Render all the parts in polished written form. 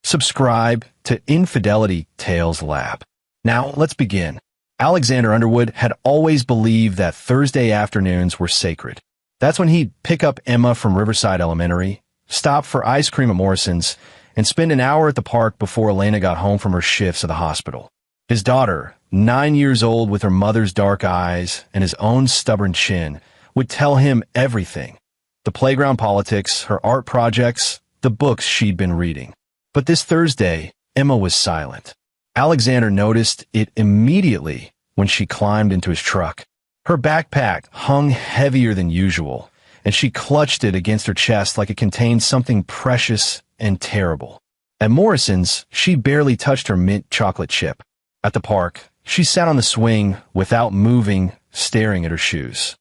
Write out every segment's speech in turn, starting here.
Subscribe to Infidelity Tales Lab. Now, let's begin. Alexander Underwood had always believed that Thursday afternoons were sacred. That's when he'd pick up Emma from Riverside Elementary, stop for ice cream at Morrison's, and spend an hour at the park before Elena got home from her shifts at the hospital. His daughter, 9 years old with her mother's dark eyes and his own stubborn chin, would tell him everything. The playground politics, her art projects, the books she'd been reading. But this Thursday, Emma was silent. Alexander noticed it immediately when she climbed into his truck. Her backpack hung heavier than usual, and she clutched it against her chest like it contained something precious and terrible. At Morrison's, she barely touched her mint chocolate chip. At the park, she sat on the swing without moving, staring at her shoes.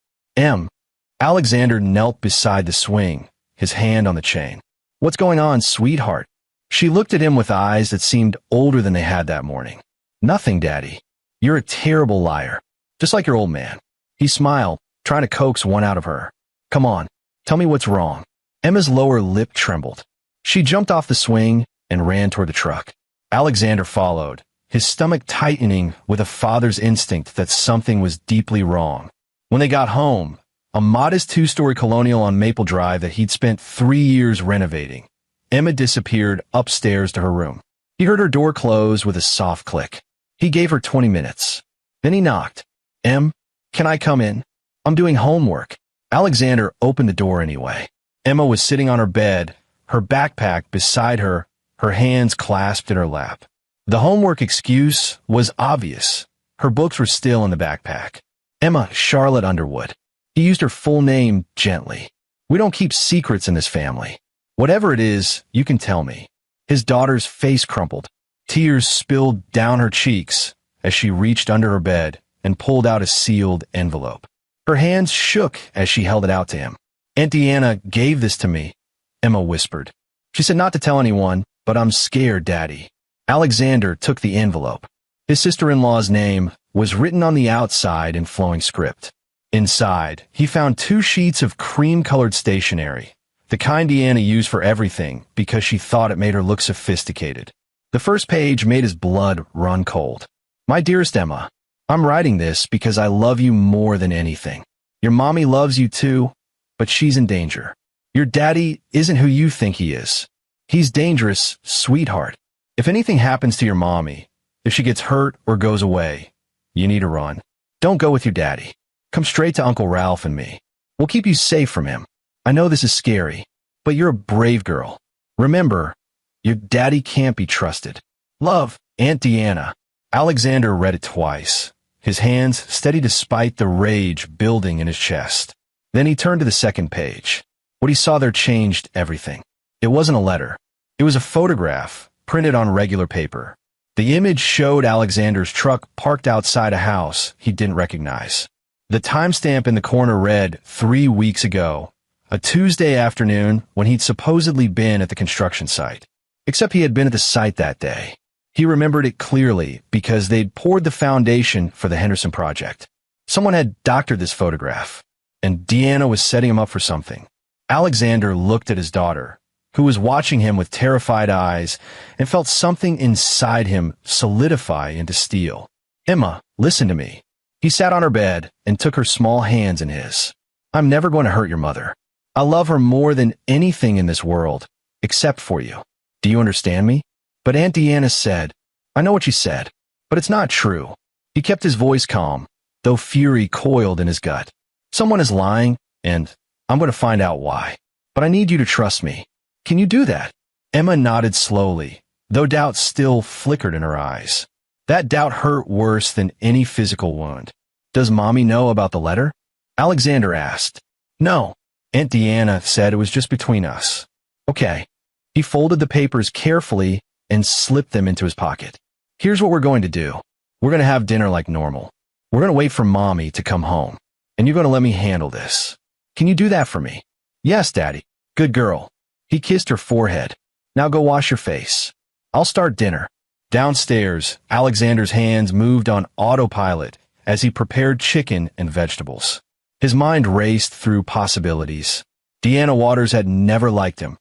Alexander knelt beside the swing, his hand on the chain. "What's going on, sweetheart?" She looked at him with eyes that seemed older than they had that morning. "Nothing, Daddy. You're a terrible liar. Just like your old man." He smiled, trying to coax one out of her. "Come on, tell me what's wrong." Emma's lower lip trembled. She jumped off the swing and ran toward the truck. Alexander followed, his stomach tightening with a father's instinct that something was deeply wrong. When they got home, a modest 2-story colonial on Maple Drive that he'd spent 3 years renovating, Emma disappeared upstairs to her room. He heard her door close with a soft click. He gave her 20 minutes. Then he knocked. "Em, can I come in? I'm doing homework." Alexander opened the door anyway. Emma was sitting on her bed, her backpack beside her, her hands clasped in her lap. The homework excuse was obvious. Her books were still in the backpack. Emma Charlotte Underwood. He used her full name gently. "We don't keep secrets in this family. Whatever it is, you can tell me." His daughter's face crumpled. Tears spilled down her cheeks as she reached under her bed and pulled out a sealed envelope. Her hands shook as she held it out to him. "Aunt Deanna gave this to me," Emma whispered. "She said not to tell anyone, but I'm scared, Daddy." Alexander took the envelope. His sister-in-law's name was written on the outside in flowing script. Inside, he found 2 sheets of cream-colored stationery, the kind Deanna used for everything because she thought it made her look sophisticated. The first page made his blood run cold. "My dearest Emma, I'm writing this because I love you more than anything. Your mommy loves you too, but she's in danger. Your daddy isn't who you think he is. He's dangerous, sweetheart. If anything happens to your mommy, if she gets hurt or goes away, you need to run. Don't go with your daddy. Come straight to Uncle Ralph and me. We'll keep you safe from him. I know this is scary, but you're a brave girl. Remember, your daddy can't be trusted. Love, Aunt Deanna." Alexander read it twice, his hands steady despite the rage building in his chest. Then he turned to the second page. What he saw there changed everything. It wasn't a letter. It was a photograph, printed on regular paper. The image showed Alexander's truck parked outside a house he didn't recognize. The timestamp in the corner read 3 weeks ago, a Tuesday afternoon when he'd supposedly been at the construction site. Except he had been at the site that day. He remembered it clearly because they'd poured the foundation for the Henderson project. Someone had doctored this photograph, and Deanna was setting him up for something. Alexander looked at his daughter, who was watching him with terrified eyes, and felt something inside him solidify into steel. "Emma, listen to me." He sat on her bed and took her small hands in his. "I'm never going to hurt your mother. I love her more than anything in this world, except for you. Do you understand me?" But Aunt Deanna said, "I know what you said, but it's not true." He kept his voice calm, though fury coiled in his gut. "Someone is lying, and I'm going to find out why. But I need you to trust me. Can you do that?" Emma nodded slowly, though doubt still flickered in her eyes. That doubt hurt worse than any physical wound. "Does Mommy know about the letter?" Alexander asked. "No." Aunt Deanna said it was just between us. "Okay." He folded the papers carefully and slipped them into his pocket. "Here's what we're going to do. We're going to have dinner like normal. We're going to wait for Mommy to come home, and you're going to let me handle this. Can you do that for me?" "Yes, Daddy." "Good girl." He kissed her forehead. "Now go wash your face. I'll start dinner." Downstairs, Alexander's hands moved on autopilot as he prepared chicken and vegetables. His mind raced through possibilities. Deanna Waters had never liked him.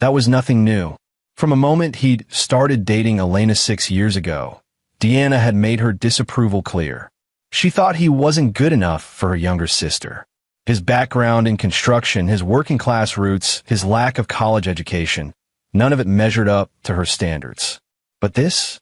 That was nothing new. From a moment he'd started dating Elena 6 years ago, Deanna had made her disapproval clear. She thought he wasn't good enough for her younger sister. His background in construction, his working-class roots, his lack of college education, none of it measured up to her standards. But this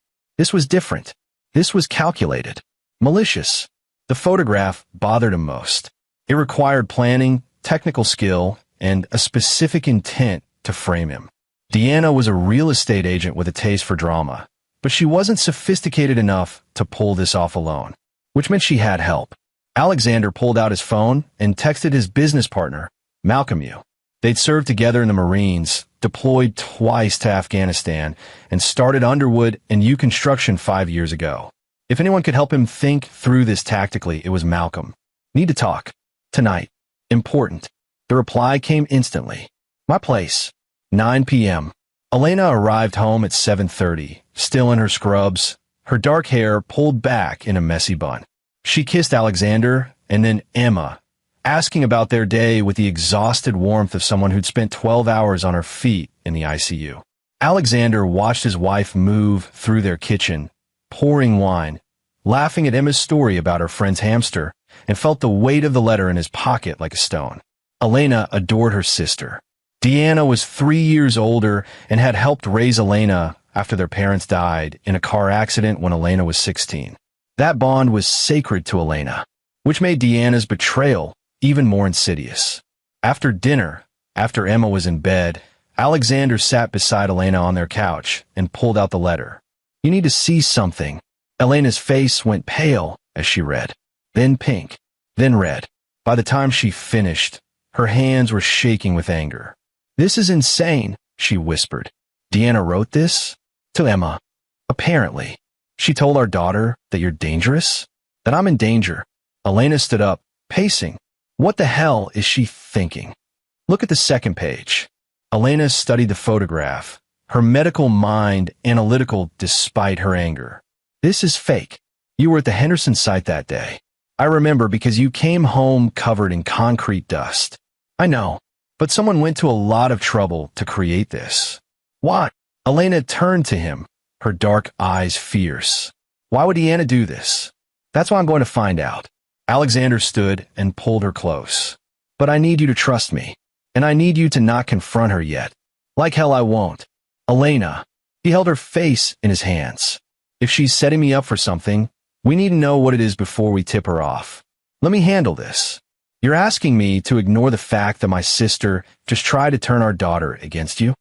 was different. This was calculated, malicious. The photograph bothered him most. It required planning, technical skill, and a specific intent to frame him. Deanna was a real estate agent with a taste for drama, but she wasn't sophisticated enough to pull this off alone, which meant she had help. Alexander pulled out his phone and texted his business partner, Malcolm U. They'd served together in the Marines, deployed twice to Afghanistan, and started Underwood and U Construction 5 years ago. If anyone could help him think through this tactically, it was Malcolm. Need to talk. Tonight. Important. The reply came instantly. My place. 9 p.m. Elena arrived home at 7:30, still in her scrubs, her dark hair pulled back in a messy bun. She kissed Alexander and then Emma, asking about their day with the exhausted warmth of someone who'd spent 12 hours on her feet in the ICU. Alexander watched his wife move through their kitchen, pouring wine, laughing at Emma's story about her friend's hamster, and felt the weight of the letter in his pocket like a stone. Elena adored her sister. Deanna was 3 years older and had helped raise Elena after their parents died in a car accident when Elena was 16. That bond was sacred to Elena, which made Deanna's betrayal even more insidious. After dinner, after Emma was in bed, Alexander sat beside Elena on their couch and pulled out the letter. You need to see something. Elena's face went pale as she read, then pink, then red. By the time she finished, her hands were shaking with anger. This is insane, she whispered. Deanna wrote this? To Emma. Apparently. She told our daughter that you're dangerous? That I'm in danger. Elena stood up, pacing. What the hell is she thinking? Look at the second page. Elena studied the photograph, her medical mind analytical despite her anger. This is fake. You were at the Henderson site that day. I remember because you came home covered in concrete dust. I know, but someone went to a lot of trouble to create this. Why? Elena turned to him, her dark eyes fierce. Why would Deanna do this? That's why I'm going to find out. Alexander stood and pulled her close. But I need you to trust me, and I need you to not confront her yet. Like hell I won't. Elena. He held her face in his hands. If she's setting me up for something, we need to know what it is before we tip her off. Let me handle this. You're asking me to ignore the fact that my sister just tried to turn our daughter against you?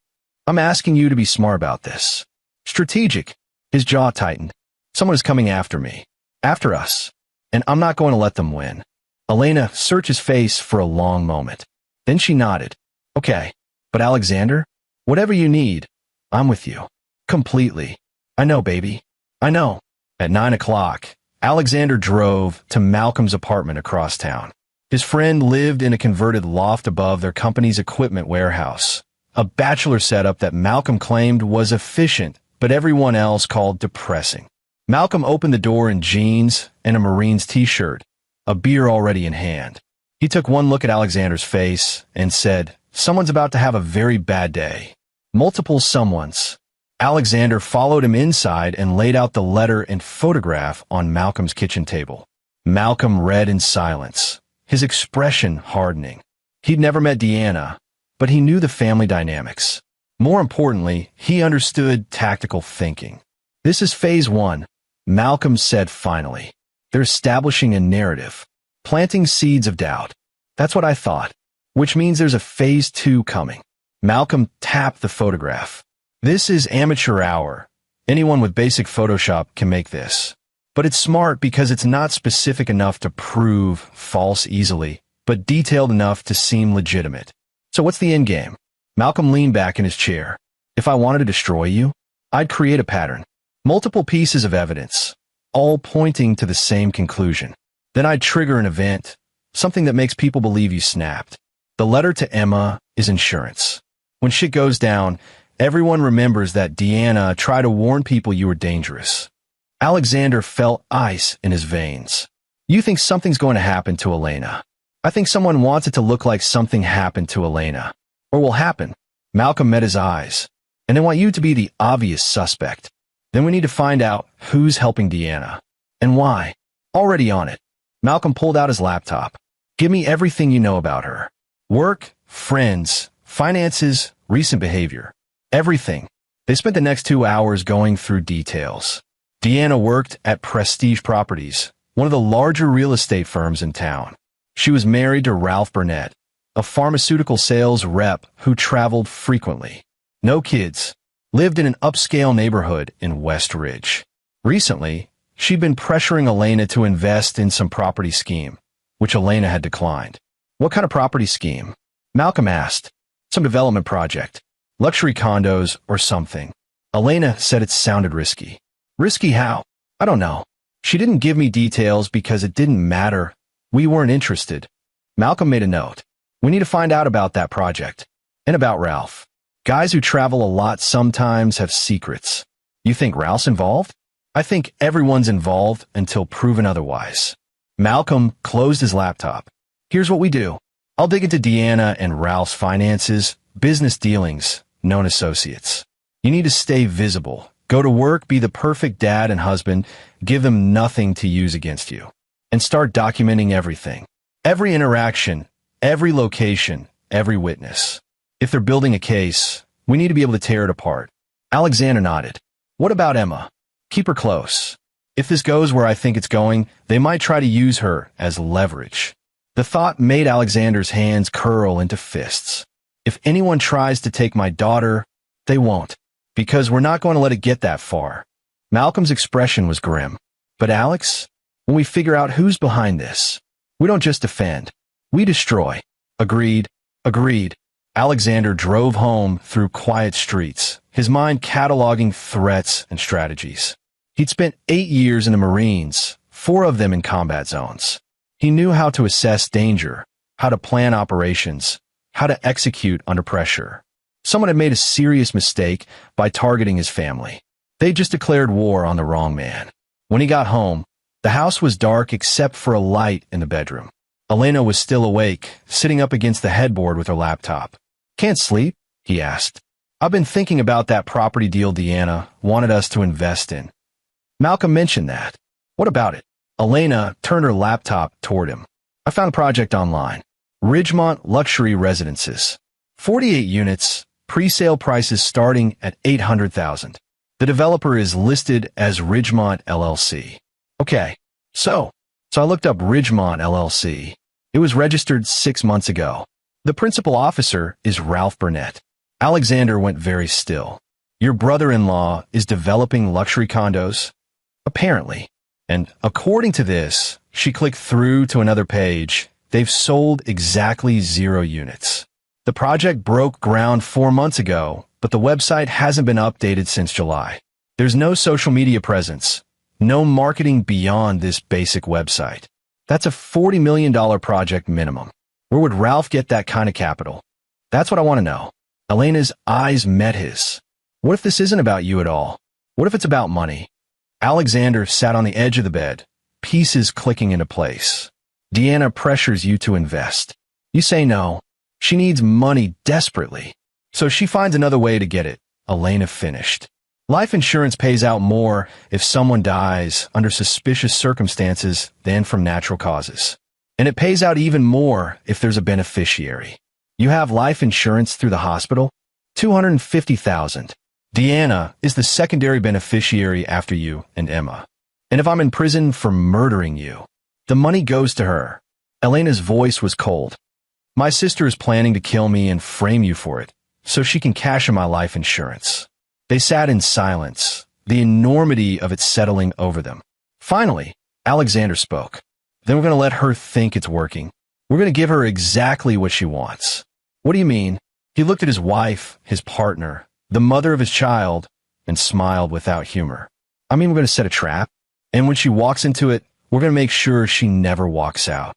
I'm asking you to be smart about this. Strategic. His jaw tightened. Someone is coming after me. After us. And I'm not going to let them win. Elena searched his face for a long moment. Then she nodded. Okay. But Alexander, whatever you need, I'm with you. Completely. I know, baby. I know. At 9 o'clock, Alexander drove to Malcolm's apartment across town. His friend lived in a converted loft above their company's equipment warehouse, a bachelor setup that Malcolm claimed was efficient, but everyone else called depressing. Malcolm opened the door in jeans and a Marines t-shirt, a beer already in hand. He took one look at Alexander's face and said, "Someone's about to have a very bad day." Multiple someones. Alexander followed him inside and laid out the letter and photograph on Malcolm's kitchen table. Malcolm read in silence, his expression hardening. He'd never met Deanna, but he knew the family dynamics. More importantly, he understood tactical thinking. This is phase 1, Malcolm said finally. They're establishing a narrative, planting seeds of doubt. That's what I thought, which means there's a phase 2 coming. Malcolm tapped the photograph. This is amateur hour. Anyone with basic Photoshop can make this. But it's smart because it's not specific enough to prove false easily, but detailed enough to seem legitimate. So what's the end game? Malcolm leaned back in his chair. If I wanted to destroy you, I'd create a pattern. Multiple pieces of evidence, all pointing to the same conclusion. Then I'd trigger an event, something that makes people believe you snapped. The letter to Emma is insurance. When shit goes down, everyone remembers that Deanna tried to warn people you were dangerous. Alexander felt ice in his veins. You think something's going to happen to Elena. I think someone wants it to look like something happened to Elena. Or will happen. Malcolm met his eyes. And they want you to be the obvious suspect. Then we need to find out who's helping Deanna. And why. Already on it. Malcolm pulled out his laptop. Give me everything you know about her. Work, friends, finances, recent behavior. Everything. They spent the next 2 hours going through details. Deanna worked at Prestige Properties, one of the larger real estate firms in town. She was married to Ralph Burnett, a pharmaceutical sales rep who traveled frequently. No kids. Lived in an upscale neighborhood in West Ridge. Recently, she'd been pressuring Elena to invest in some property scheme, which Elena had declined. What kind of property scheme? Malcolm asked. Some development project. Luxury condos or something. Elena said it sounded risky. Risky how? I don't know. She didn't give me details because it didn't matter. We weren't interested. Malcolm made a note. We need to find out about that project. And about Ralph. Guys who travel a lot sometimes have secrets. You think Ralph's involved? I think everyone's involved until proven otherwise. Malcolm closed his laptop. Here's what we do. I'll dig into Deanna and Ralph's finances, business dealings, known associates. You need to stay visible. Go to work, be the perfect dad and husband, give them nothing to use against you. And start documenting everything. Every interaction, every location, every witness. If they're building a case, we need to be able to tear it apart. Alexander nodded. What about Emma? Keep her close. If this goes where I think it's going, they might try to use her as leverage. The thought made Alexander's hands curl into fists. If anyone tries to take my daughter, they won't. Because we're not going to let it get that far. Malcolm's expression was grim. But Alex, when we figure out who's behind this, we don't just defend. We destroy. Agreed. Agreed. Alexander drove home through quiet streets, his mind cataloging threats and strategies. He'd spent 8 years in the Marines, 4 of them in combat zones. He knew how to assess danger, how to plan operations, how to execute under pressure. Someone had made a serious mistake by targeting his family. They just declared war on the wrong man. When he got home, the house was dark except for a light in the bedroom. Elena was still awake, sitting up against the headboard with her laptop. Can't sleep? He asked. I've been thinking about that property deal Deanna wanted us to invest in. Malcolm mentioned that. What about it? Elena turned her laptop toward him. I found a project online. Ridgemont Luxury Residences. 48 units, pre-sale prices starting at $800,000. The developer is listed as Ridgemont LLC. Okay, so I looked up Ridgemont LLC. It was registered 6 months ago. The principal officer is Ralph Burnett. Alexander went very still. Your brother-in-law is developing luxury condos? Apparently. And according to this, she clicked through to another page. They've sold exactly 0 units. The project broke ground 4 months ago, but the website hasn't been updated since July. There's no social media presence, no marketing beyond this basic website. That's a $40 million project minimum. Where would Ralph get that kind of capital? That's what I want to know. Elena's eyes met his. What if this isn't about you at all? What if it's about money? Alexander sat on the edge of the bed, pieces clicking into place. Deanna pressures you to invest. You say no. She needs money desperately. So she finds another way to get it. Elena finished. Life insurance pays out more if someone dies under suspicious circumstances than from natural causes. And it pays out even more if there's a beneficiary. You have life insurance through the hospital? $250,000. Deanna is the secondary beneficiary after you and Emma. And if I'm in prison for murdering you, the money goes to her. Elena's voice was cold. My sister is planning to kill me and frame you for it, so she can cash in my life insurance. They sat in silence, the enormity of it settling over them. Finally, Alexander spoke. Then we're going to let her think it's working. We're going to give her exactly what she wants. What do you mean? He looked at his wife, his partner, the mother of his child, and smiled without humor. I mean, we're going to set a trap, and when she walks into it, we're going to make sure she never walks out.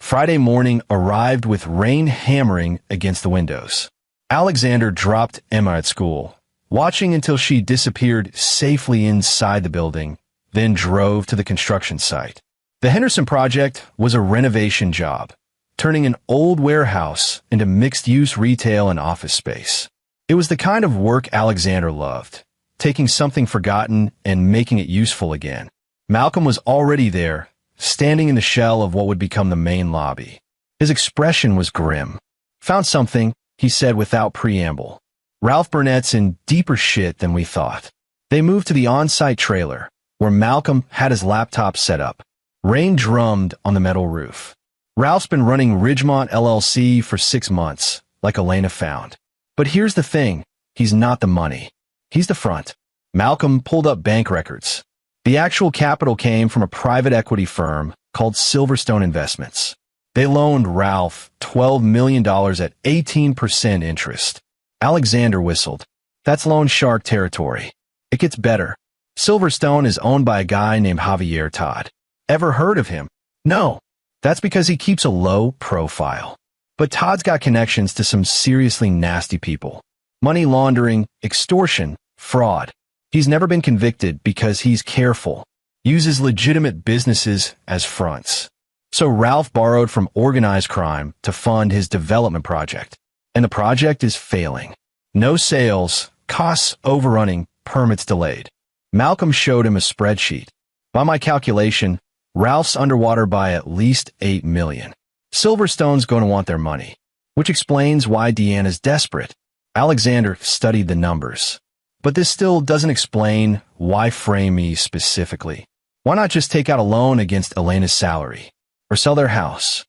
Friday morning arrived with rain hammering against the windows. Alexander dropped Emma at school, watching until she disappeared safely inside the building, then drove to the construction site. The Henderson project was a renovation job, turning an old warehouse into mixed-use retail and office space. It was the kind of work Alexander loved, taking something forgotten and making it useful again. Malcolm was already there, standing in the shell of what would become the main lobby. His expression was grim. "Found something," he said without preamble. "Ralph Burnett's in deeper shit than we thought." They moved to the on-site trailer, where Malcolm had his laptop set up. Rain drummed on the metal roof. "Ralph's been running Ridgemont LLC for 6 months, like Elena found. But here's the thing, he's not the money. He's the front." Malcolm pulled up bank records. The actual capital came from a private equity firm called Silverstone Investments. They loaned Ralph $12 million at 18% interest. Alexander whistled. "That's loan shark territory. It gets better. Silverstone is owned by a guy named Javier Todd. Ever heard of him?" "No." "That's because he keeps a low profile. But Todd's got connections to some seriously nasty people. Money laundering, extortion, fraud. He's never been convicted because he's careful. Uses legitimate businesses as fronts. So Ralph borrowed from organized crime to fund his development project. And the project is failing. No sales, costs overrunning, permits delayed." Malcolm showed him a spreadsheet. "By my calculation, Ralph's underwater by at least $8 million. Silverstone's going to want their money." Which explains why Deanna's desperate. Alexander studied the numbers. "But this still doesn't explain why frame me specifically. Why not just take out a loan against Elena's salary? Or sell their house?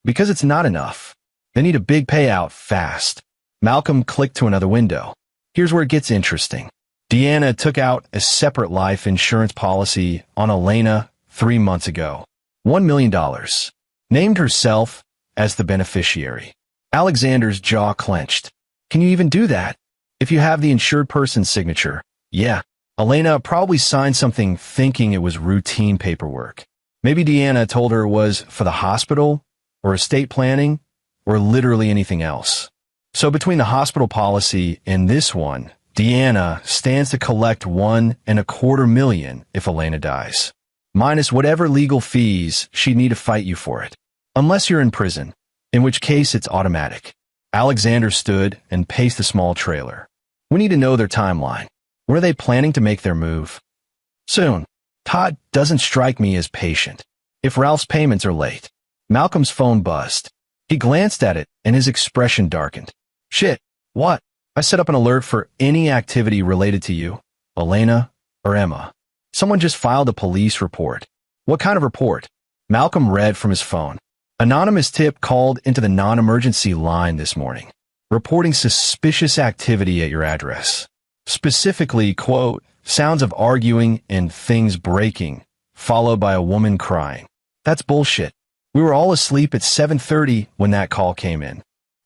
Because it's not enough. They need a big payout fast." Malcolm clicked to another window. "Here's where it gets interesting. Deanna took out a separate life insurance policy on Elena 3 months ago. $1 million. Named herself as the beneficiary." Alexander's jaw clenched. "Can you even do that? If you have the insured person's signature?" "Yeah." Elena probably signed something thinking it was routine paperwork. Maybe Deanna told her it was for the hospital, or estate planning, or literally anything else. So between the hospital policy and this one, Deanna stands to collect $1.25 million if Elena dies. Minus whatever legal fees she'd need to fight you for it. Unless you're in prison, in which case it's automatic. Alexander stood and paced the small trailer. "We need to know their timeline. When are they planning to make their move?" "Soon. Todd doesn't strike me as patient. If Ralph's payments are late." Malcolm's phone buzzed. He glanced at it and his expression darkened. "Shit, what?" "I set up an alert for any activity related to you, Elena, or Emma. Someone just filed a police report." "What kind of report?" Malcolm read from his phone. "Anonymous tip called into the non-emergency line this morning, reporting suspicious activity at your address. Specifically, quote, sounds of arguing and things breaking, followed by a woman crying." "That's bullshit. We were all asleep at 7:30 when that call came in."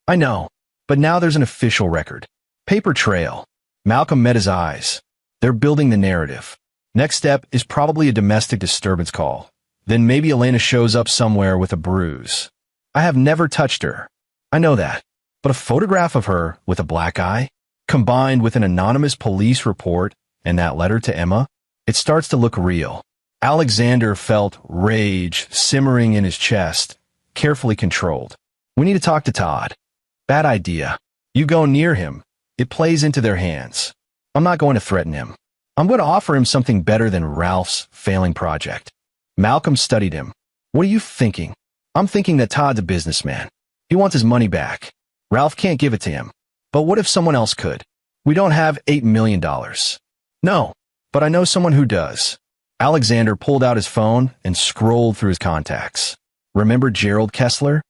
"I know, but now there's an official record. Paper trail." Malcolm met his eyes. They're building the narrative. Next step is probably a domestic disturbance call. Then maybe Elena shows up somewhere with a bruise. "I have never touched her." "I know that. But a photograph of her with a black eye, combined with an anonymous police report and that letter to Emma, it starts to look real." Alexander felt rage simmering in his chest, carefully controlled. "We need to talk to Todd." "Bad idea. You go near him. It plays into their hands." "I'm not going to threaten him. I'm going to offer him something better than Ralph's failing project." Malcolm studied him. "What are you thinking?" "I'm thinking that Todd's a businessman. He wants his money back. Ralph can't give it to him. But what if someone else could? We don't have $8 million. "No, but I know someone who does." Alexander pulled out his phone and scrolled through his contacts. "Remember Gerald Kessler?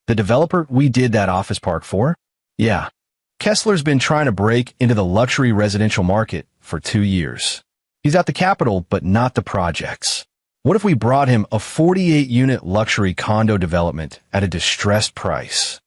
The developer we did that office park for?" "Yeah. Kessler's been trying to break into the luxury residential market for 2 years. He's got the capital, but not the projects. What if we brought him a 48-unit luxury condo development at a distressed price?"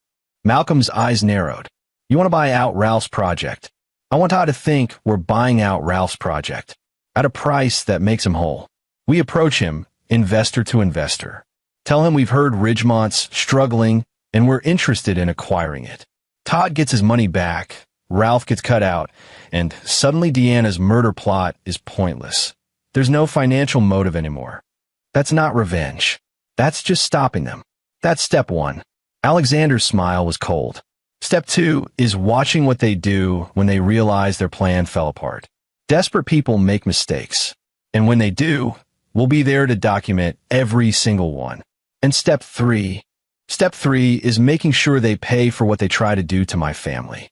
Malcolm's eyes narrowed. "You want to buy out Ralph's project. I want Todd to think we're buying out Ralph's project at a price that makes him whole. We approach him, investor to investor. Tell him we've heard Ridgemont's struggling and we're interested in acquiring it. Todd gets his money back, Ralph gets cut out, and suddenly Deanna's murder plot is pointless. There's no financial motive anymore. That's not revenge. That's just stopping them. That's step one." Alexander's smile was cold. Step 2 is watching what they do when they realize their plan fell apart. Desperate people make mistakes, and when they do, we'll be there to document every single one. And Step 3 is making sure they pay for what they try to do to my family.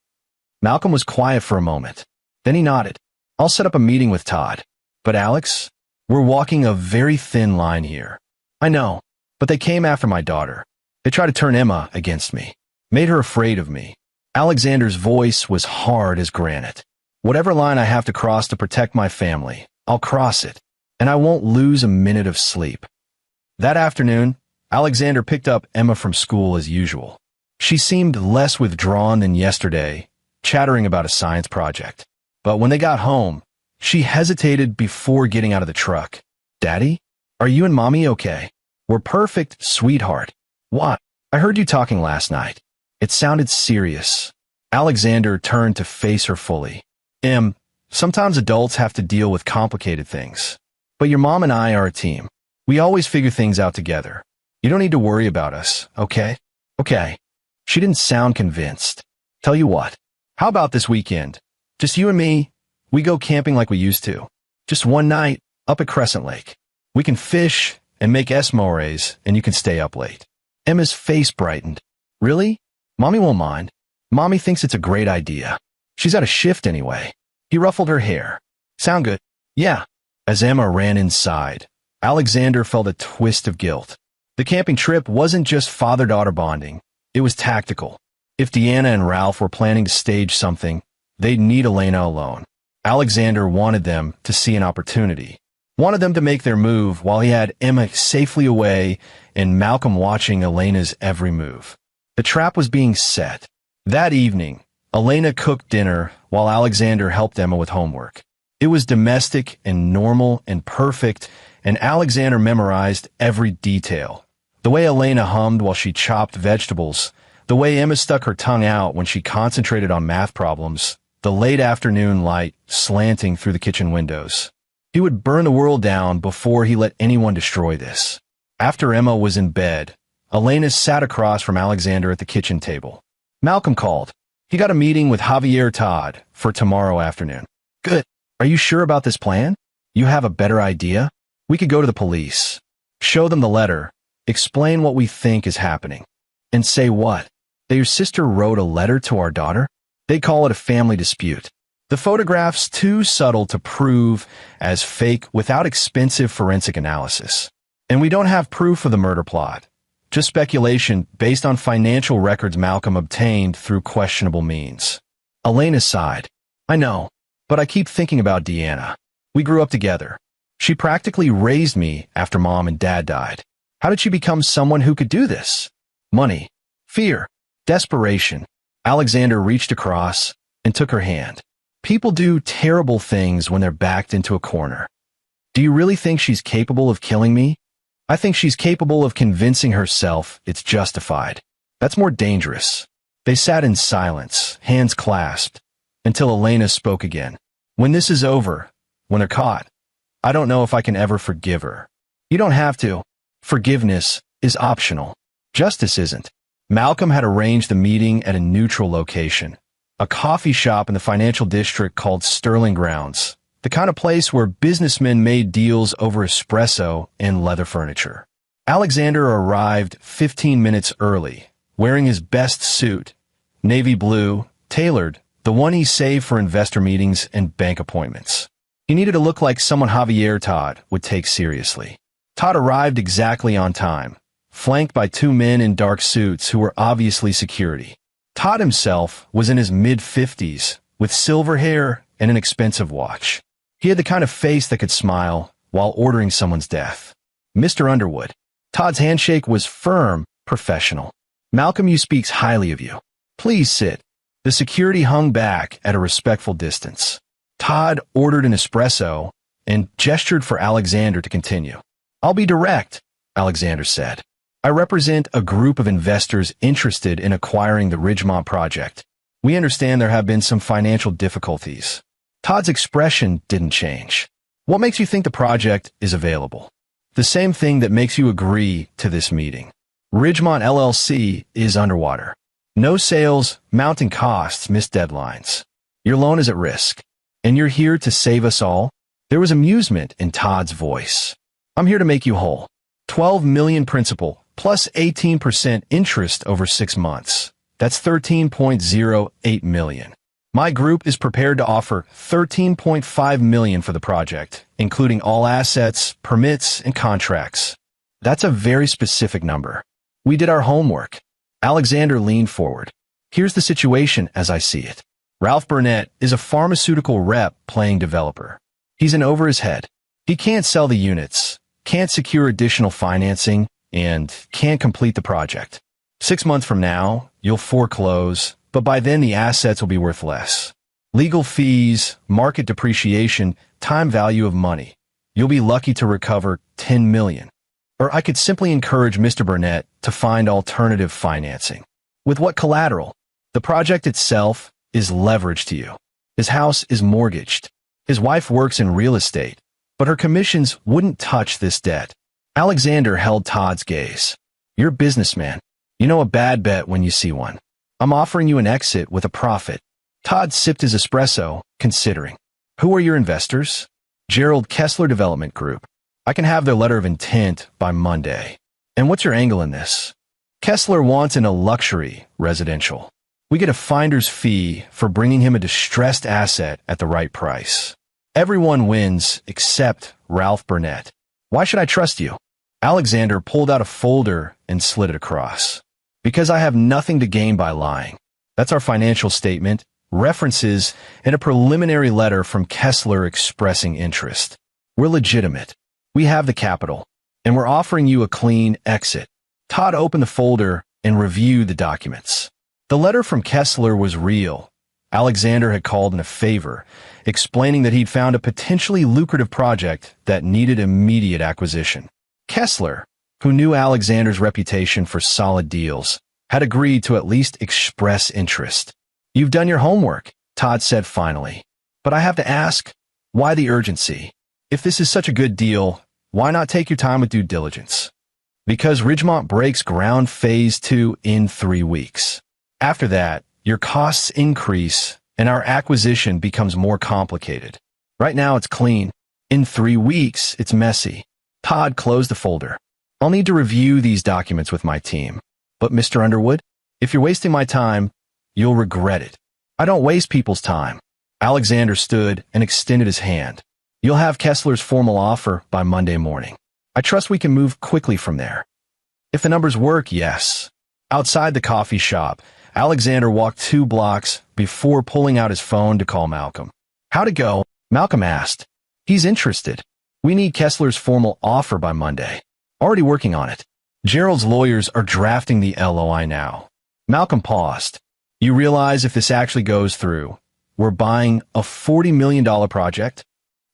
Malcolm was quiet for a moment. Then he nodded. I'll set up a meeting with Todd. But Alex, we're walking a very thin line here. I know, but they came after my daughter. They tried to turn Emma against me, made her afraid of me. Alexander's voice was hard as granite. Whatever line I have to cross to protect my family, I'll cross it, and I won't lose a minute of sleep. That afternoon, Alexander picked up Emma from school as usual. She seemed less withdrawn than yesterday, chattering about a science project. But when they got home, she hesitated before getting out of the truck. Daddy, are you and Mommy okay? We're perfect, sweetheart. What? I heard you talking last night. It sounded serious. Alexander turned to face her fully. Sometimes adults have to deal with complicated things. But your mom and I are a team. We always figure things out together. You don't need to worry about us, okay? Okay. She didn't sound convinced. Tell you what, how about this weekend? Just you and me, we go camping like we used to. Just one night, up at Crescent Lake. We can fish and make s'mores, and you can stay up late. Emma's face brightened. Really? Mommy won't mind. Mommy thinks it's a great idea. She's at a shift anyway. He ruffled her hair. Sound good? Yeah. As Emma ran inside, Alexander felt a twist of guilt. The camping trip wasn't just father-daughter bonding. It was tactical. If Deanna and Ralph were planning to stage something, they'd need Elena alone. Alexander wanted them to see an opportunity. Wanted them to make their move while he had Emma safely away and Malcolm watching Elena's every move. The trap was being set. That evening, Elena cooked dinner while Alexander helped Emma with homework. It was domestic and normal and perfect, and Alexander memorized every detail. The way Elena hummed while she chopped vegetables, the way Emma stuck her tongue out when she concentrated on math problems, the late afternoon light slanting through the kitchen windows. He would burn the world down before he let anyone destroy this. After Emma was in bed, Elena sat across from Alexander at the kitchen table. Malcolm called. He got a meeting with Javier Todd for tomorrow afternoon. Good. Are you sure about this plan? You have a better idea? We could go to the police. Show them the letter. Explain what we think is happening. And say what? That your sister wrote a letter to our daughter? They call it a family dispute. The photograph's too subtle to prove as fake without expensive forensic analysis. And we don't have proof of the murder plot. Just speculation based on financial records Malcolm obtained through questionable means. Elena sighed. I know, but I keep thinking about Deanna. We grew up together. She practically raised me after Mom and Dad died. How did she become someone who could do this? Money, fear, desperation. Alexander reached across and took her hand. People do terrible things when they're backed into a corner. Do you really think she's capable of killing me? I think she's capable of convincing herself it's justified. That's more dangerous. They sat in silence, hands clasped, until Elena spoke again. When this is over, when they're caught, I don't know if I can ever forgive her. You don't have to. Forgiveness is optional. Justice isn't. Malcolm had arranged the meeting at a neutral location, a coffee shop in the financial district called Sterling Grounds, the kind of place where businessmen made deals over espresso and leather furniture. Alexander arrived 15 minutes early, wearing his best suit, navy blue, tailored, the one he saved for investor meetings and bank appointments. He needed to look like someone Javier Todd would take seriously. Todd arrived exactly on time, flanked by two men in dark suits who were obviously security. Todd himself was in his mid-50s, with silver hair and an expensive watch. He had the kind of face that could smile while ordering someone's death. Mr. Underwood. Todd's handshake was firm, professional. Malcolm, you speaks highly of you. Please sit. The security hung back at a respectful distance. Todd ordered an espresso and gestured for Alexander to continue. I'll be direct, Alexander said. I represent a group of investors interested in acquiring the Ridgemont project. We understand there have been some financial difficulties. Todd's expression didn't change. What makes you think the project is available? The same thing that makes you agree to this meeting. Ridgemont LLC is underwater. No sales, mounting costs, missed deadlines. Your loan is at risk. And you're here to save us all? There was amusement in Todd's voice. I'm here to make you whole. 12 million principal, plus 18% interest over 6 months. That's 13.08 million. My group is prepared to offer 13.5 million for the project, including all assets, permits, and contracts. That's a very specific number. We did our homework. Alexander leaned forward. Here's the situation as I see it. Ralph Burnett is a pharmaceutical rep playing developer. He's in over his head. He can't sell the units, can't secure additional financing, and can't complete the project. 6 months from now, you'll foreclose, but by then the assets will be worth less. Legal fees, market depreciation, time value of money. You'll be lucky to recover 10 million. Or I could simply encourage Mr. Burnett to find alternative financing. With what collateral? The project itself is leveraged to you. His house is mortgaged. His wife works in real estate, but her commissions wouldn't touch this debt. Alexander held Todd's gaze. You're a businessman. You know a bad bet when you see one. I'm offering you an exit with a profit. Todd sipped his espresso, considering. Who are your investors? Gerald Kessler Development Group. I can have their letter of intent by Monday. And what's your angle in this? Kessler wants in a luxury residential. We get a finder's fee for bringing him a distressed asset at the right price. Everyone wins except Ralph Burnett. Why should I trust you? Alexander pulled out a folder and slid it across. Because I have nothing to gain by lying. That's our financial statement, references, and a preliminary letter from Kessler expressing interest. We're legitimate. We have the capital, and we're offering you a clean exit. Todd opened the folder and reviewed the documents. The letter from Kessler was real. Alexander had called in a favor, explaining that he'd found a potentially lucrative project that needed immediate acquisition. Kessler, who knew Alexander's reputation for solid deals, had agreed to at least express interest. You've done your homework, Todd said finally. But I have to ask, why the urgency? If this is such a good deal, why not take your time with due diligence? Because Ridgemont breaks ground phase 2 in 3 weeks. After that, your costs increase and our acquisition becomes more complicated. Right now it's clean. In 3 weeks, it's messy. Todd closed the folder. I'll need to review these documents with my team. But Mr. Underwood, if you're wasting my time, you'll regret it. I don't waste people's time. Alexander stood and extended his hand. You'll have Kessler's formal offer by Monday morning. I trust we can move quickly from there. If the numbers work, yes. Outside the coffee shop, Alexander walked 2 blocks before pulling out his phone to call Malcolm. How'd it go? Malcolm asked. He's interested. We need Kessler's formal offer by Monday. Already working on it. Gerald's lawyers are drafting the LOI now. Malcolm paused. You realize if this actually goes through, we're buying a $40 million project?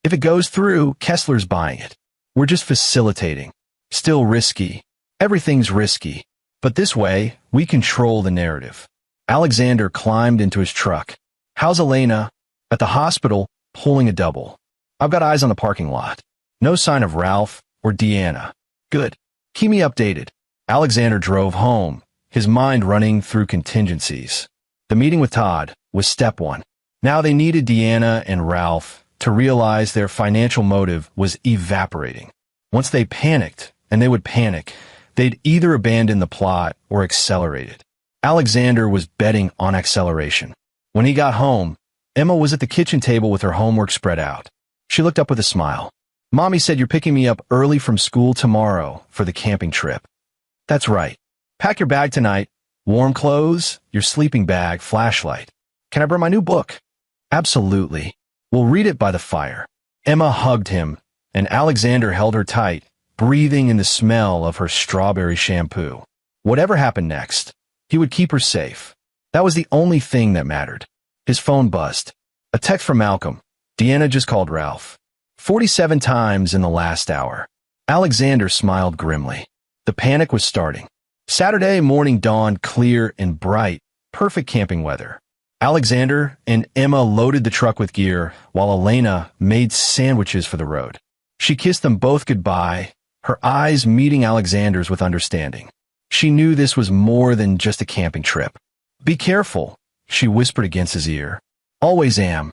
If it goes through, Kessler's buying it. We're just facilitating. Still risky. Everything's risky. But this way, we control the narrative. Alexander climbed into his truck. How's Elena? At the hospital, pulling a double. I've got eyes on the parking lot. No sign of Ralph or Deanna. Good. Keep me updated. Alexander drove home, his mind running through contingencies. The meeting with Todd was step 1. Now they needed Deanna and Ralph to realize their financial motive was evaporating. Once they panicked, and they would panic, they'd either abandon the plot or accelerate it. Alexander was betting on acceleration. When he got home, Emma was at the kitchen table with her homework spread out. She looked up with a smile. Mommy said you're picking me up early from school tomorrow for the camping trip. That's right. Pack your bag tonight. Warm clothes, your sleeping bag, flashlight. Can I bring my new book? Absolutely. We'll read it by the fire. Emma hugged him, and Alexander held her tight, breathing in the smell of her strawberry shampoo. Whatever happened next, he would keep her safe. That was the only thing that mattered. His phone buzzed. A text from Malcolm. Deanna just called Ralph. 47 times in the last hour. Alexander smiled grimly. The panic was starting. Saturday morning dawned clear and bright, perfect camping weather. Alexander and Emma loaded the truck with gear, while Elena made sandwiches for the road. She kissed them both goodbye, her eyes meeting Alexander's with understanding. She knew this was more than just a camping trip. Be careful, she whispered against his ear. Always am.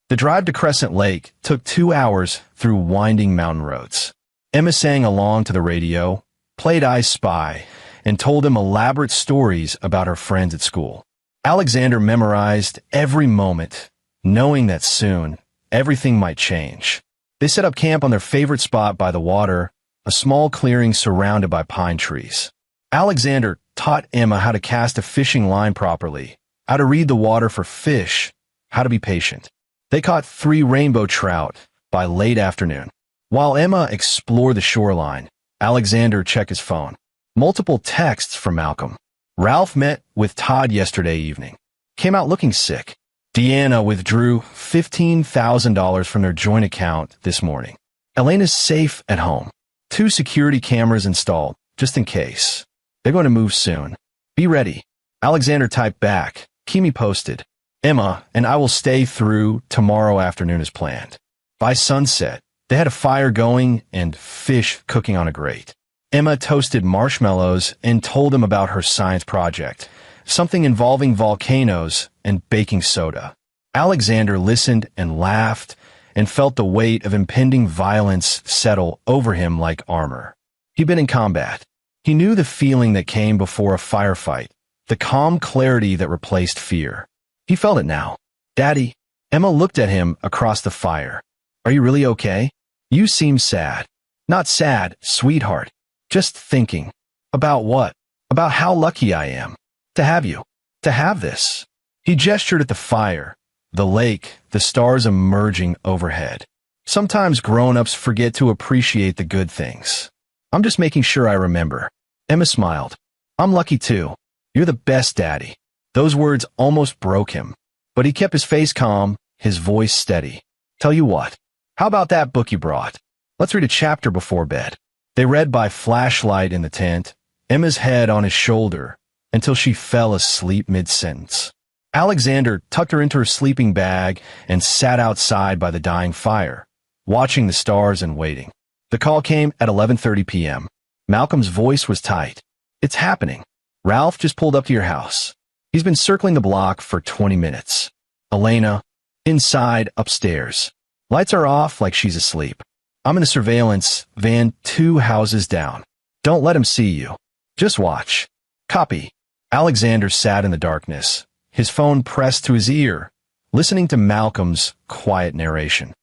The drive to Crescent Lake took 2 hours through winding mountain roads. Emma sang along to the radio, played I Spy, and told him elaborate stories about her friends at school. Alexander memorized every moment, knowing that soon everything might change. They set up camp on their favorite spot by the water, a small clearing surrounded by pine trees. Alexander taught Emma how to cast a fishing line properly, how to read the water for fish, how to be patient. They caught 3 rainbow trout by late afternoon. While Emma explored the shoreline, Alexander checked his phone. Multiple texts from Malcolm. Ralph met with Todd yesterday evening. Came out looking sick. Deanna withdrew $15,000 from their joint account this morning. Elena's safe at home. 2 security cameras installed, just in case. They're going to move soon. Be ready. Alexander typed back, keep me posted. Emma and I will stay through tomorrow afternoon as planned. By sunset, they had a fire going and fish cooking on a grate. Emma toasted marshmallows and told them about her science project, something involving volcanoes and baking soda. Alexander listened and laughed and felt the weight of impending violence settle over him like armor. He'd been in combat. He knew the feeling that came before a firefight, the calm clarity that replaced fear. He felt it now. Daddy. Emma looked at him across the fire. Are you really okay? You seem sad. Not sad, sweetheart. Just thinking. About what? About how lucky I am. To have you. To have this. He gestured at the fire, the lake, the stars emerging overhead. Sometimes grown-ups forget to appreciate the good things. I'm just making sure I remember. Emma smiled. I'm lucky too. You're the best daddy. Those words almost broke him, but he kept his face calm, his voice steady. Tell you what. How about that book you brought? Let's read a chapter before bed. They read by flashlight in the tent, Emma's head on his shoulder, until she fell asleep mid-sentence. Alexander tucked her into her sleeping bag and sat outside by the dying fire, watching the stars and waiting. The call came at 11:30 p.m. Malcolm's voice was tight. It's happening. Ralph just pulled up to your house. He's been circling the block for 20 minutes. Elena, inside, upstairs. Lights are off like she's asleep. I'm in the surveillance van 2 houses down. Don't let him see you. Just watch. Copy. Alexander sat in the darkness, his phone pressed to his ear, listening to Malcolm's quiet narration.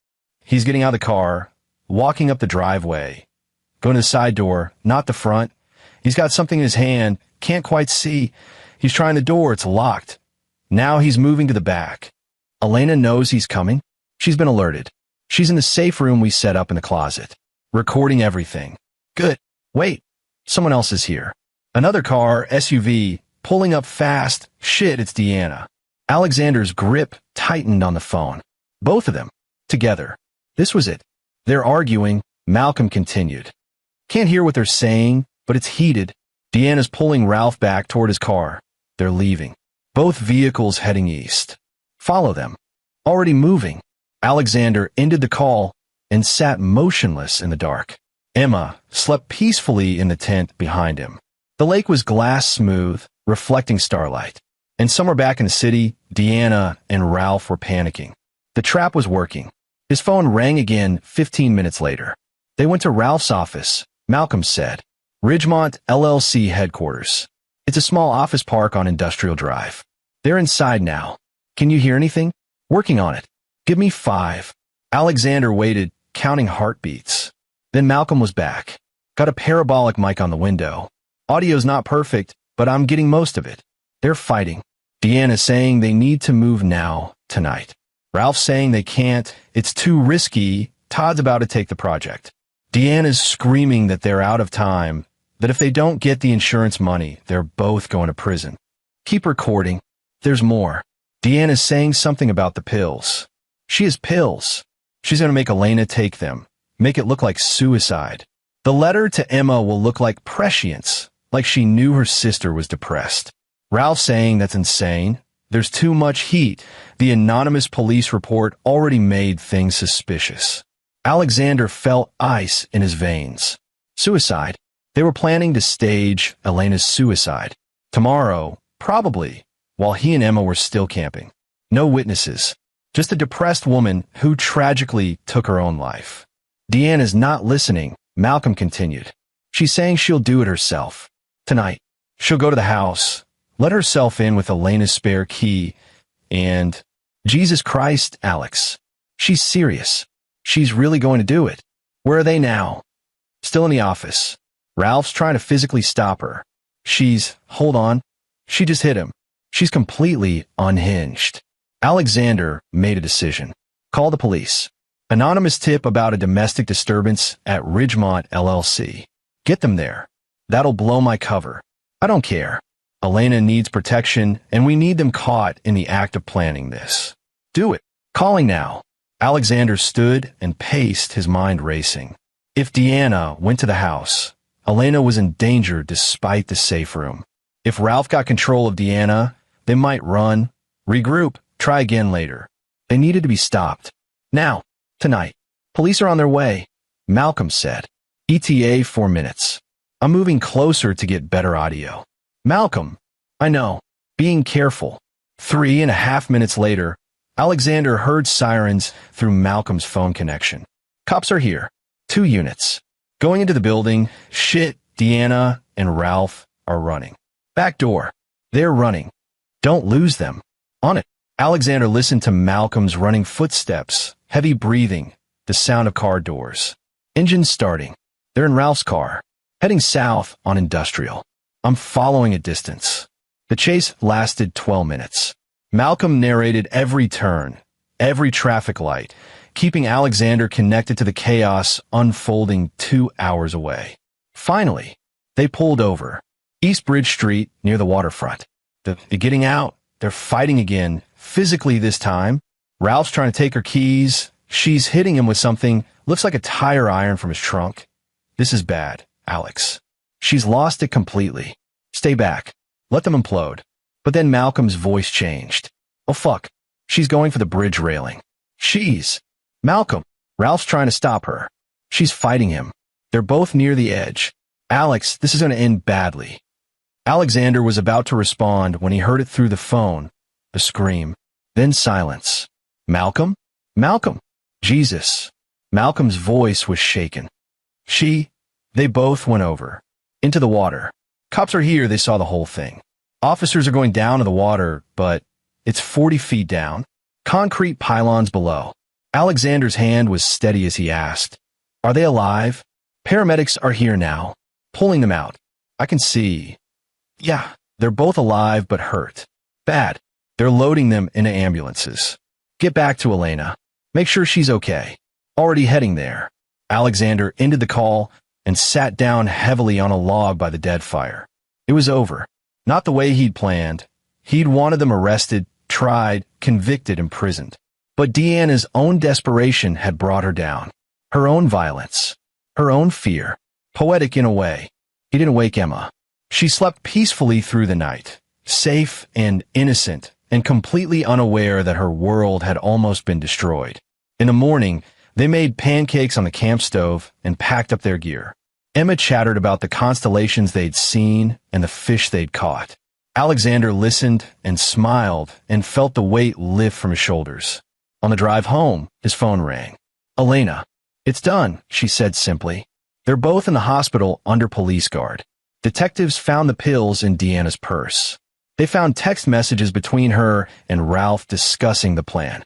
He's getting out of the car, walking up the driveway, going to the side door, not the front. He's got something in his hand, can't quite see. He's trying the door, it's locked. Now he's moving to the back. Elena knows he's coming. She's been alerted. She's in the safe room we set up in the closet, recording everything. Good. Wait. Someone else is here. Another car, SUV, pulling up fast. Shit, it's Deanna. Alexander's grip tightened on the phone. Both of them. Together. This was it. They're arguing. Malcolm continued. Can't hear what they're saying, but it's heated. Deanna's pulling Ralph back toward his car. They're leaving. Both vehicles heading east. Follow them. Already moving. Alexander ended the call and sat motionless in the dark. Emma slept peacefully in the tent behind him. The lake was glass smooth, reflecting starlight. And somewhere back in the city, Deanna and Ralph were panicking. The trap was working. His phone rang again 15 minutes later. They went to Ralph's office, Malcolm said. Ridgemont LLC headquarters. It's a small office park on Industrial Drive. They're inside now. Can you hear anything? Working on it. Give me 5. Alexander waited, counting heartbeats. Then Malcolm was back. Got a parabolic mic on the window. Audio's not perfect, but I'm getting most of it. They're fighting. Deanna's saying they need to move now, tonight. Ralph's saying they can't. It's too risky. Todd's about to take the project. Deanna's screaming that they're out of time, that if they don't get the insurance money, they're both going to prison. Keep recording. There's more. Deanna's saying something about the pills. She has pills. She's going to make Elena take them, make it look like suicide. The letter to Emma will look like prescience, like she knew her sister was depressed. Ralph saying that's insane. There's too much heat. The anonymous police report already made things suspicious. Alexander felt ice in his veins. Suicide. They were planning to stage Elena's suicide. Tomorrow, probably, while he and Emma were still camping. No witnesses, just a depressed woman who tragically took her own life. Deanna's not listening, Malcolm continued. She's saying she'll do it herself. Tonight, she'll go to the house, let herself in with Elena's spare key, and... Jesus Christ, Alex. She's serious. She's really going to do it. Where are they now? Still in the office. Ralph's trying to physically stop her. Hold on. She just hit him. She's completely unhinged. Alexander made a decision. Call the police. Anonymous tip about a domestic disturbance at Ridgemont LLC. Get them there. That'll blow my cover. I don't care. Elena needs protection, and we need them caught in the act of planning this. Do it. Calling now. Alexander stood and paced, his mind racing. If Deanna went to the house, Elena was in danger despite the safe room. If Ralph got control of Deanna, they might run, regroup, try again later. They needed to be stopped. Now, tonight. Police are on their way, Malcolm said. ETA 4 minutes. I'm moving closer to get better audio. Malcolm. I know. Being careful. 3.5 minutes later, Alexander heard sirens through Malcolm's phone connection. Cops are here. 2 units. Going into the building. Shit, Deanna and Ralph are running. Back door. They're running. Don't lose them. On it. Alexander listened to Malcolm's running footsteps, heavy breathing, the sound of car doors. Engines starting. They're in Ralph's car, heading south on Industrial. I'm following a distance. The chase lasted 12 minutes. Malcolm narrated every turn, every traffic light, keeping Alexander connected to the chaos unfolding 2 hours away. Finally, they pulled over. East Bridge Street near the waterfront. They're getting out. They're fighting again, physically this time. Ralph's trying to take her keys. She's hitting him with something, looks like a tire iron from his trunk. This is bad, Alex. She's lost it completely. Stay back. Let them implode. But then Malcolm's voice changed. Oh fuck. She's going for the bridge railing. Malcolm. Ralph's trying to stop her. She's fighting him. They're both near the edge. Alex, this is going to end badly. Alexander was about to respond when he heard it through the phone. A scream. Then silence. Malcolm? Malcolm. Jesus. Malcolm's voice was shaken. They both went over. Into the water. Cops are here, they saw the whole thing. Officers are going down to the water, but it's 40 feet down. Concrete pylons below. Alexander's hand was steady as he asked, Are they alive? Paramedics are here now. Pulling them out. I can see. Yeah, they're both alive but hurt. Bad. They're loading them into ambulances. Get back to Elena. Make sure she's okay. Already heading there. Alexander ended the call and sat down heavily on a log by the dead fire. It was over. Not the way he'd planned. He'd wanted them arrested, tried, convicted, imprisoned. But Deanna's own desperation had brought her down. Her own violence. Her own fear. Poetic in a way. He didn't wake Emma. She slept peacefully through the night, safe and innocent, and completely unaware that her world had almost been destroyed. In the morning, they made pancakes on the camp stove and packed up their gear. Emma chattered about the constellations they'd seen and the fish they'd caught. Alexander listened and smiled and felt the weight lift from his shoulders. On the drive home, his phone rang. Elena. It's done, she said simply. They're both in the hospital under police guard. Detectives found the pills in Deanna's purse. They found text messages between her and Ralph discussing the plan.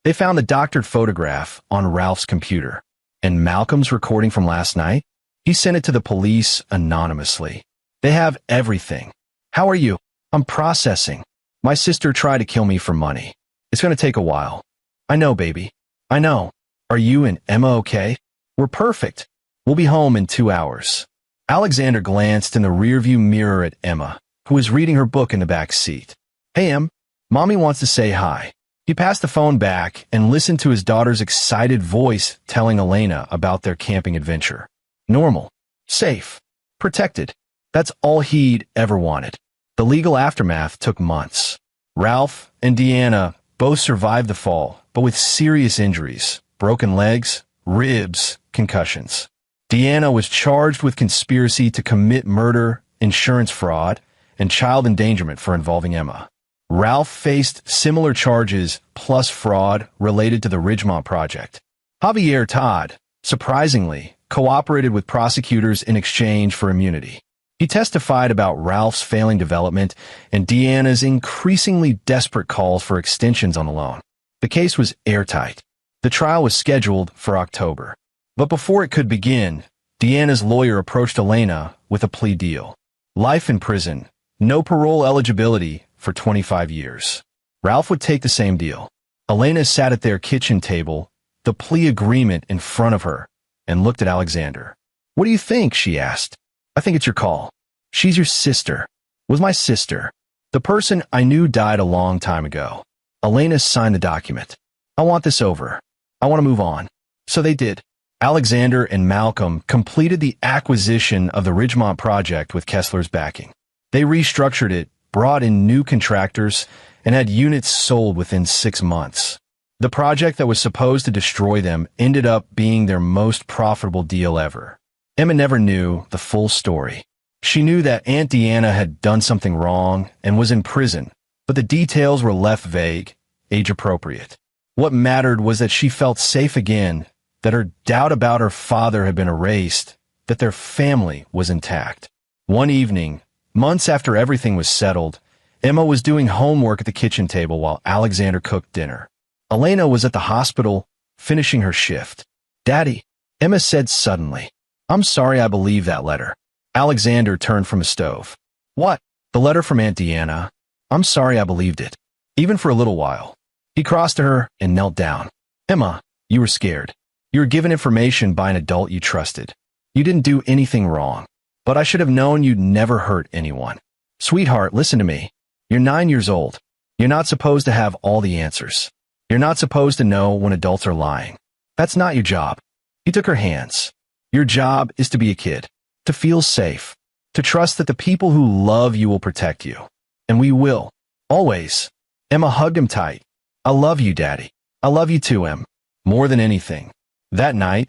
They found the doctored photograph on Ralph's computer. And Malcolm's recording from last night? He sent it to the police anonymously. They have everything. How are you? I'm processing. My sister tried to kill me for money. It's going to take a while. I know, baby. I know. Are you and Emma okay? We're perfect. We'll be home in 2 hours. Alexander glanced in the rearview mirror at Emma, who was reading her book in the back seat. Hey, Em. Mommy wants to say hi. He passed the phone back and listened to his daughter's excited voice telling Elena about their camping adventure. Normal. Safe. Protected. That's all he'd ever wanted. The legal aftermath took months. Ralph and Deanna both survived the fall, but with serious injuries, broken legs, ribs, concussions. Deanna was charged with conspiracy to commit murder, insurance fraud, and child endangerment for involving Emma. Ralph faced similar charges plus fraud related to the Ridgemont project. Javier Todd, surprisingly, cooperated with prosecutors in exchange for immunity. He testified about Ralph's failing development and Deanna's increasingly desperate calls for extensions on the loan. The case was airtight. The trial was scheduled for October. But before it could begin, Deanna's lawyer approached Elena with a plea deal. Life in prison, no parole eligibility for 25 years. Ralph would take the same deal. Elena sat at their kitchen table, the plea agreement in front of her, and looked at Alexander. "What do you think?" she asked. "I think it's your call. She's your sister. Was my sister. The person I knew died a long time ago." Elena signed the document. "I want this over. I want to move on." So they did. Alexander and Malcolm completed the acquisition of the Ridgemont project with Kessler's backing. They restructured it, brought in new contractors, and had units sold within 6 months. The project that was supposed to destroy them ended up being their most profitable deal ever. Emma never knew the full story. She knew that Aunt Deanna had done something wrong and was in prison, but the details were left vague, age-appropriate. What mattered was that she felt safe again, that her doubt about her father had been erased, that their family was intact. One evening, months after everything was settled, Emma was doing homework at the kitchen table while Alexander cooked dinner. Elena was at the hospital, finishing her shift. "Daddy," Emma said suddenly, "I'm sorry I believed that letter." Alexander turned from the stove. "What?" "The letter from Aunt Deanna. I'm sorry I believed it. Even for a little while." He crossed to her and knelt down. "Emma, you were scared. You were given information by an adult you trusted. You didn't do anything wrong. But I should have known you'd never hurt anyone. Sweetheart, listen to me. You're 9 years old. You're not supposed to have all the answers. You're not supposed to know when adults are lying. That's not your job." He took her hands. "Your job is to be a kid, to feel safe, to trust that the people who love you will protect you. And we will. Always." Emma hugged him tight. "I love you, Daddy. I love you too, Em. More than anything." That night,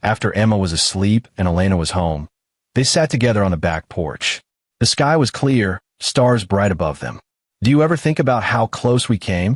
after Emma was asleep and Elena was home, they sat together on the back porch. The sky was clear, stars bright above them. "Do you ever think about how close we came?"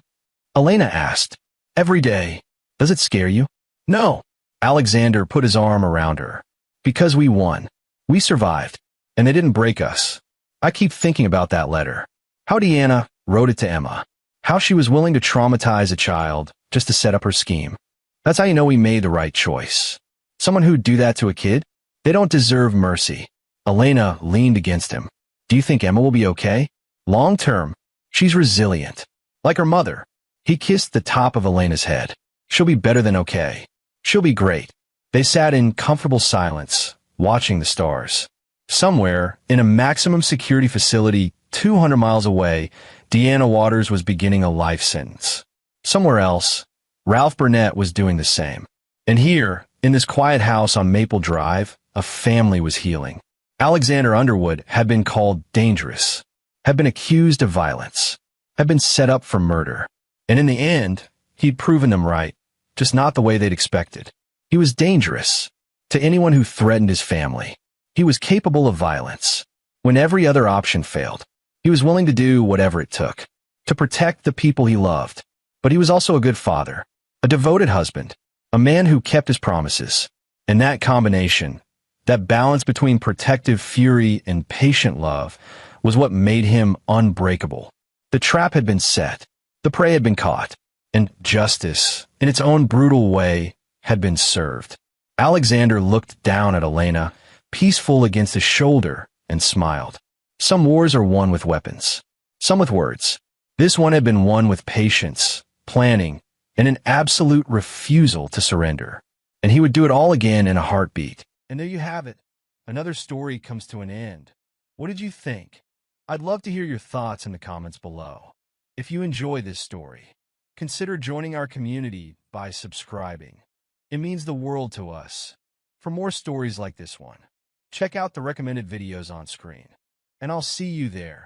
Elena asked. "Every day. Does it scare you?" "No." Alexander put his arm around her. "Because we won. We survived. And they didn't break us. I keep thinking about that letter. How Deanna wrote it to Emma. How she was willing to traumatize a child just to set up her scheme. That's how you know we made the right choice. Someone who'd do that to a kid? They don't deserve mercy." Elena leaned against him. "Do you think Emma will be okay? Long term, she's resilient. Like her mother." He kissed the top of Elena's head. "She'll be better than okay. She'll be great." They sat in comfortable silence, watching the stars. Somewhere, in a maximum security facility 200 miles away, Deanna Waters was beginning a life sentence. Somewhere else, Ralph Burnett was doing the same. And here, in this quiet house on Maple Drive, a family was healing. Alexander Underwood had been called dangerous, had been accused of violence, had been set up for murder. And in the end, he'd proven them right, just not the way they'd expected. He was dangerous to anyone who threatened his family. He was capable of violence. When every other option failed, he was willing to do whatever it took to protect the people he loved. But he was also a good father, a devoted husband, a man who kept his promises. And that combination, that balance between protective fury and patient love, was what made him unbreakable. The trap had been set, the prey had been caught, and justice, in its own brutal way, had been served. Alexander looked down at Elena, peaceful against his shoulder, and smiled. Some wars are won with weapons, some with words. This one had been won with patience, planning, and an absolute refusal to surrender. And he would do it all again in a heartbeat. And there you have it. Another story comes to an end. What did you think? I'd love to hear your thoughts in the comments below. If you enjoy this story, consider joining our community by subscribing. It means the world to us. For more stories like this one, check out the recommended videos on screen. And I'll see you there.